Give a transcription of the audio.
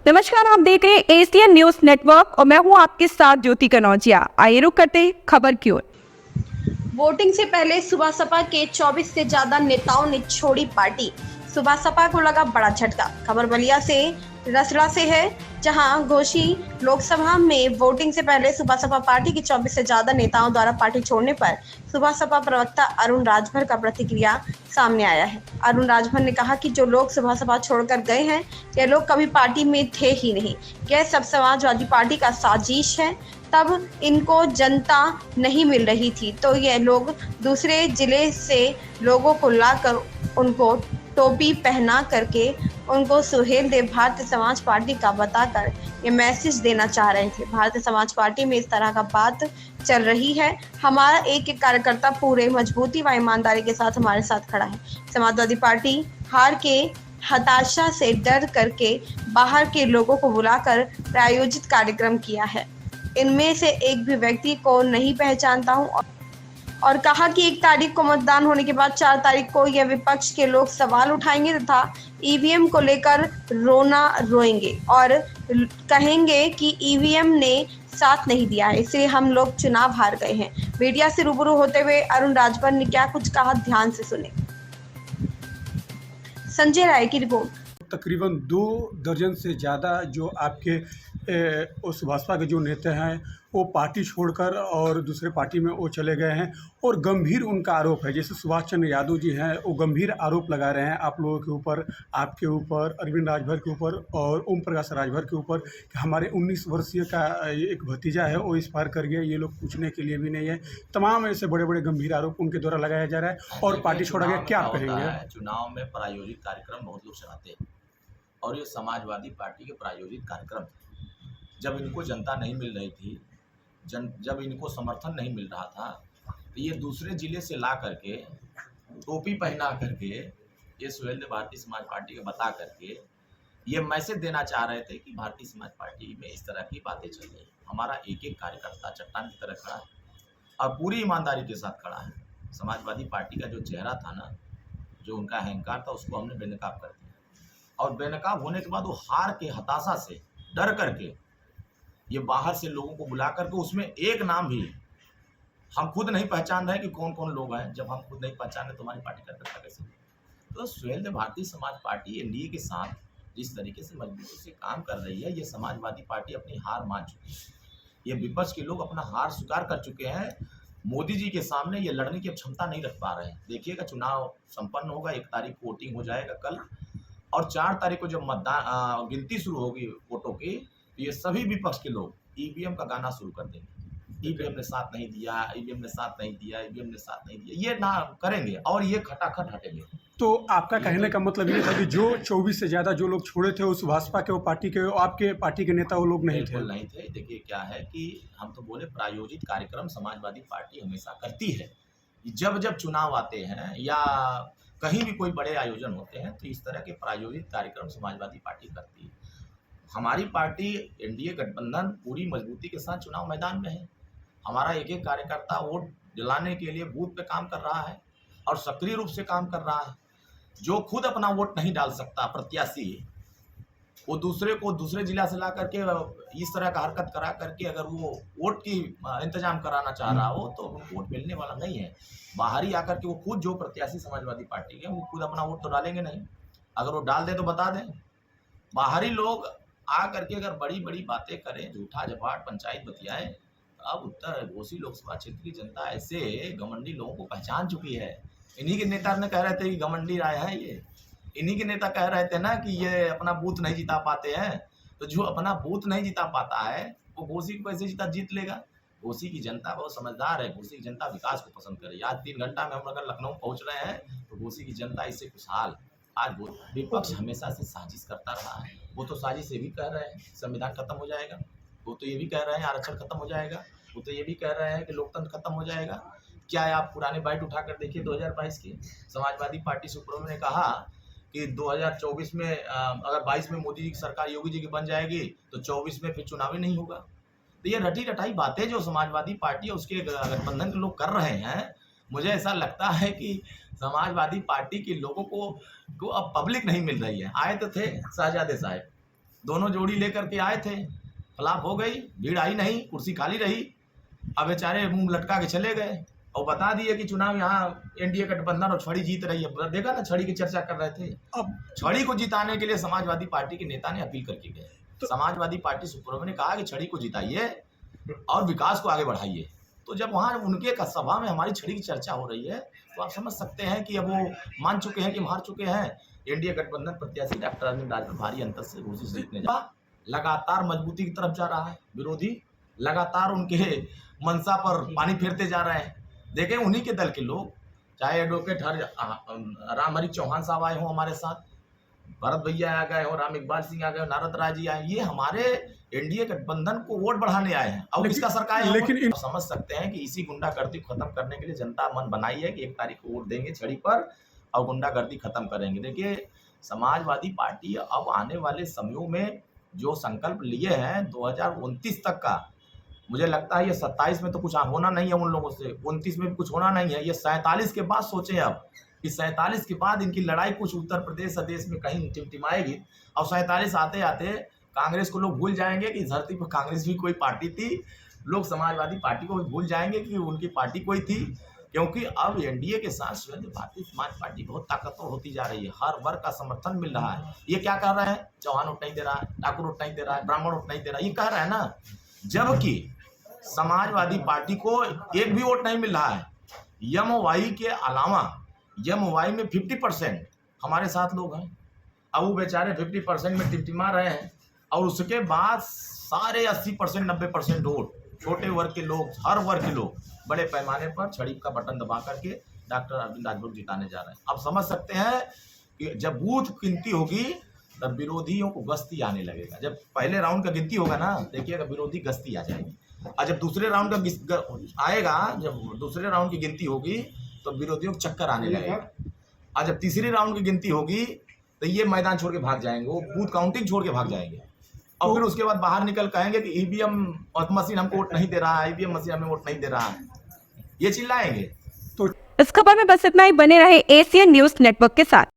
नमस्कार, आप देख रहे हैं एशियन न्यूज नेटवर्क और मैं हूं आपके साथ ज्योति कनौजिया। आइए रुक करते हैं खबर की ओर। वोटिंग से पहले सुबह सपा के 24 से ज्यादा नेताओं ने छोड़ी पार्टी। सुबह सपा को लगा बड़ा झटका। खबर बलिया से रसड़ा से है, जहां घोसी लोकसभा में वोटिंग से पहले सुबह सपा पार्टी के 24 से ज्यादा नेताओं द्वारा पार्टी छोड़ने पर सुबह सपा प्रवक्ता अरुण राजभर का प्रतिक्रिया सामने आया है। अरुण राजभर ने कहा कि जो लोग सुबह सपा छोड़कर गए हैं, ये लोग कभी पार्टी में थे ही नहीं। यह सब समाजवादी पार्टी का साजिश है। तब इनको जनता नहीं मिल रही थी, तो ये लोग दूसरे जिले से लोगों को लाकर उनको टोपी पहना करके उनको सुहेल देव भारतीय समाज पार्टी का बताकर ये मैसेज देना चाह रहे थे। भारतीय समाज पार्टी में इस तरह का बात चल रही है। हमारा एक एक कार्यकर्ता पूरे मजबूती व ईमानदारी के साथ हमारे साथ खड़ा है। समाजवादी पार्टी हार के हताशा से डर करके बाहर के लोगों को बुलाकर प्रायोजित कार्यक्रम किया है। इनमें से एक भी व्यक्ति को नहीं पहचानता हूं और कहा कि 1 तारीख को मतदान होने के बाद 4 तारीख को यह विपक्ष के लोग सवाल उठाएंगे तथा ईवीएम को लेकर रोना रोएंगे और कहेंगे कि ईवीएम ने साथ नहीं दिया है, इसलिए हम लोग चुनाव हार गए हैं। मीडिया से रूबरू होते हुए अरुण राजभर ने क्या कुछ कहा, ध्यान से सुने। संजय राय की रिपोर्ट। तकरीबन 2 दर्जन से ज़्यादा जो आपके उस भाजपा के जो नेता हैं वो पार्टी छोड़कर और दूसरे पार्टी में वो चले गए हैं और गंभीर उनका आरोप है। जैसे सुभाष चंद्र यादव जी हैं, वो गंभीर आरोप लगा रहे हैं आप लोगों के ऊपर, आपके ऊपर, अरविंद राजभर के ऊपर और ओम प्रकाश राजभर के ऊपर कि हमारे 19 वर्षीय का एक भतीजा है वो इस पार कर गया, ये लोग पूछने के लिए भी नहीं है। तमाम ऐसे बड़े बड़े गंभीर आरोप उनके द्वारा लगाया जा रहा है और पार्टी छोड़ा गया। क्या आप कहेंगे? चुनाव में प्रायोजित कार्यक्रम बहुत लोग चलाते हैं और ये समाजवादी पार्टी के प्रायोजित कार्यक्रम थे। जब इनको जनता नहीं मिल रही थी, जब इनको समर्थन नहीं मिल रहा था, तो ये दूसरे जिले से ला करके टोपी पहना करके ये सुहेल देव भारतीय समाज पार्टी के बता करके ये मैसेज देना चाह रहे थे कि भारतीय समाज पार्टी में इस तरह की बातें चल रही है। हमारा एक एक कार्यकर्ता चट्टान की तरह खड़ा है और पूरी ईमानदारी के साथ खड़ा है। समाजवादी पार्टी का जो चेहरा था ना, जो उनका अहंकार था, उसको हमने बेनकाब कर दिया और बेनकाब होने के बाद वो हार के हताशा से डर करके ये बाहर से लोगों को बुला करके, उसमें एक नाम भी हम खुद नहीं पहचान रहे कि कौन कौन लोग हैं। जब हम खुद नहीं पहचान रहे तो हमारी पार्टी कार्यकर्ता कैसे? तो सुहेल देव भारतीय समाज पार्टी एनडीए के साथ जिस तरीके से मजबूती से काम कर रही है, ये समाजवादी पार्टी अपनी हार मान चुकी है। ये विपक्ष के लोग अपना हार स्वीकार कर चुके हैं। मोदी जी के सामने ये लड़ने की क्षमता नहीं रख पा रहे हैं। देखिएगा, चुनाव संपन्न होगा, 1 तारीख को वोटिंग हो जाएगा कल, और 4 तारीख को जब मतदान गिनती शुरू होगी वोटों की, ये सभी विपक्ष के लोग ईवीएम का गाना शुरू कर देंगे। ईवीएम ने साथ नहीं दिया, ईवीएम ने साथ नहीं दिया, ईवीएम ने साथ नहीं दिया, ये ना करेंगे और ये खटाखट हटेंगे। तो आपका कहने का मतलब ये था कि जो 24 से ज़्यादा जो लोग छोड़े थे उस भाजपा के, वो पार्टी के, आपके पार्टी के नेता वो लोग नहीं थे? बिल्कुल नहीं थे। देखिए क्या है कि हम तो बोले प्रायोजित कार्यक्रम समाजवादी पार्टी हमेशा करती है। जब जब चुनाव आते हैं या कहीं भी कोई बड़े आयोजन होते हैं तो इस तरह के प्रायोजित कार्यक्रम समाजवादी पार्टी करती है। हमारी पार्टी एनडीए गठबंधन पूरी मजबूती के साथ चुनाव मैदान में है। हमारा एक एक कार्यकर्ता वोट दिलाने के लिए बूथ पे काम कर रहा है और सक्रिय रूप से काम कर रहा है। जो खुद अपना वोट नहीं डाल सकता प्रत्याशी, वो दूसरे को दूसरे जिला से ला करके इस तरह का हरकत करा करके अगर वो वोट की इंतजाम कराना चाह रहा हो तो वोट मिलने वाला नहीं है। बाहर ही आकर के वो खुद, जो प्रत्याशी समाजवादी पार्टी के, वो खुद अपना वोट तो डालेंगे नहीं। अगर वो डाल दें तो बता दें। बाहरी लोग आ करके अगर बड़ी बड़ी बातें करें, झूठा झपाट पंचायत बतियाए, अब उत्तर घोसी लोकसभा क्षेत्र की जनता ऐसे घमंडी लोगों को पहचान चुकी है। इन्हीं के नेता ने कह रहे थे कि घमंडी राय है ये, इन्हीं के नेता कह रहे थे ना कि ये अपना बूथ नहीं जिता पाते हैं। तो जो अपना बूथ नहीं जिता पाता है वो घोसी को कैसे जीत लेगा? घोसी की जनता बहुत समझदार है। घोसी की जनता विकास को पसंद करे। आज 3 घंटा में हम अगर लखनऊ पहुंच रहे हैं तो घोसी की जनता इससे खुशहाल। आज विपक्ष हमेशा से साजिश करता रहा है। वो तो साजिश ये भी कह रहे हैं संविधान खत्म हो जाएगा, वो तो ये भी कह रहे हैं आरक्षण खत्म हो जाएगा, वो तो ये भी कह रहे हैं कि लोकतंत्र खत्म हो जाएगा। क्या है, आप पुराने बाइट उठाकर देखिए 2022 की। समाजवादी पार्टी सुप्रीमो ने कहा कि 2024 में अगर 22 में मोदी जी की सरकार योगी जी की बन जाएगी तो 24 में फिर चुनाव ही नहीं होगा। तो ये रटी रटाई बातें जो समाजवादी पार्टी और उसके गठबंधन के लोग कर रहे हैं, मुझे ऐसा लगता है कि समाजवादी पार्टी के लोगों को अब पब्लिक नहीं मिल रही है। आए तो थे शहजादे साहब, दोनों जोड़ी लेकर के आए थे, फ्लॉप हो गई, भीड़ आई नहीं, कुर्सी खाली रही। अब बेचारे मुंह लटका के चले गए और बता दिए कि चुनाव यहाँ एनडीए गठबंधन और छड़ी जीत रही है। देखा ना, छड़ी की चर्चा कर रहे थे। अब छड़ी को जिताने के लिए समाजवादी पार्टी के नेता ने अपील करके गए। समाजवादी पार्टी सुप्रीमो ने कहा कि छड़ी को जिताइए और विकास को आगे बढ़ाइए। तो जब वहाँ उनके सभा में हमारी छड़ी की चर्चा हो रही है तो आप समझ सकते हैं कि अब वो मान चुके हैं कि हार चुके हैं। एनडीए गठबंधन प्रत्याशी डॉक्टर अरविंद राजभर भारी अंतर से घोषित जीतने जा, लगातार मजबूती की तरफ जा रहा है। विरोधी लगातार उनके मंशा पर पानी फेरते जा रहे हैं। देखें, उन्हीं के दल के लोग, चाहे एडवोकेट राम हरि चौहान साहब आए हों हमारे साथ, भरत भैया आ गए हो, राम इकबाल सिंह आ गए, नारद राज जी आए, ये हमारे एनडीए गठबंधन को वोट बढ़ाने आए हैं। और किसका सरकार है? लेकिन समझ सकते हैं कि इसी गुंडागर्दी को खत्म करने के लिए जनता मन बनाई है कि 1 तारीख को वोट देंगे छड़ी पर और गुंडागर्दी खत्म करेंगे। देखिए, समाजवादी पार्टी अब आने वाले समयों में जो संकल्प लिए हैं 2029 तक का, मुझे लगता है ये 27 में तो कुछ होना नहीं है उन लोगों से, 29 में भी कुछ होना नहीं है। ये 47 के बाद सोचें अब कि 47 के बाद इनकी लड़ाई कुछ उत्तर प्रदेश देश में कहीं टिमटिमाएगी और 47 आते आते कांग्रेस को लोग भूल जाएंगे कि इस धरती पर कांग्रेस भी कोई पार्टी थी। लोग समाजवादी पार्टी को भी भूल जाएंगे कि उनकी पार्टी कोई थी, क्योंकि अब एनडीए के साथ स्वयं भारतीय समाज पार्टी बहुत ताकतवर होती जा रही है। हर वर्ग का समर्थन मिल रहा है। ये क्या कर रहे हैं? चौहान वोट नहीं दे रहा है, ठाकुर वोट नहीं दे रहा है, ब्राह्मण वोट नहीं दे रहा है, ये कह रहे हैं ना। जबकि समाजवादी पार्टी को एक भी वोट नहीं मिल रहा है। यमवाई के अलावा यमवाई में 50% हमारे साथ लोग हैं। अब वो बेचारे 50% में टिमटिमा रहे हैं और उसके बाद सारे 80% 90% वोट छोटे वर्ग के लोग, हर वर्ग के लोग बड़े पैमाने पर छड़ी का बटन दबा करके डॉक्टर अरविंद राजभर जिताने जा रहे हैं। अब समझ सकते हैं कि जब बूथ गिनती होगी तब विरोधियों को गश्ती आने लगेगा। जब पहले राउंड का गिनती होगा ना, देखिएगा विरोधी गश्ती आ जाएगी। और जब दूसरे राउंड का आएगा, जब दूसरे राउंड की गिनती होगी तो विरोधियों को चक्कर आने लगेगा। और जब तीसरी राउंड की गिनती होगी तो ये मैदान छोड़ के भाग जाएंगे, वो बूथ काउंटिंग छोड़ के भाग जाएंगे और फिर उसके बाद बाहर निकल कहेंगे कि ईवीएम मशीन हमको वोट नहीं दे रहा है, ईवीएम मशीन हमें वोट नहीं दे रहा है, ये चिल्लाएंगे। इस खबर में बस इतना ही। बने रहे एशियन न्यूज नेटवर्क के साथ।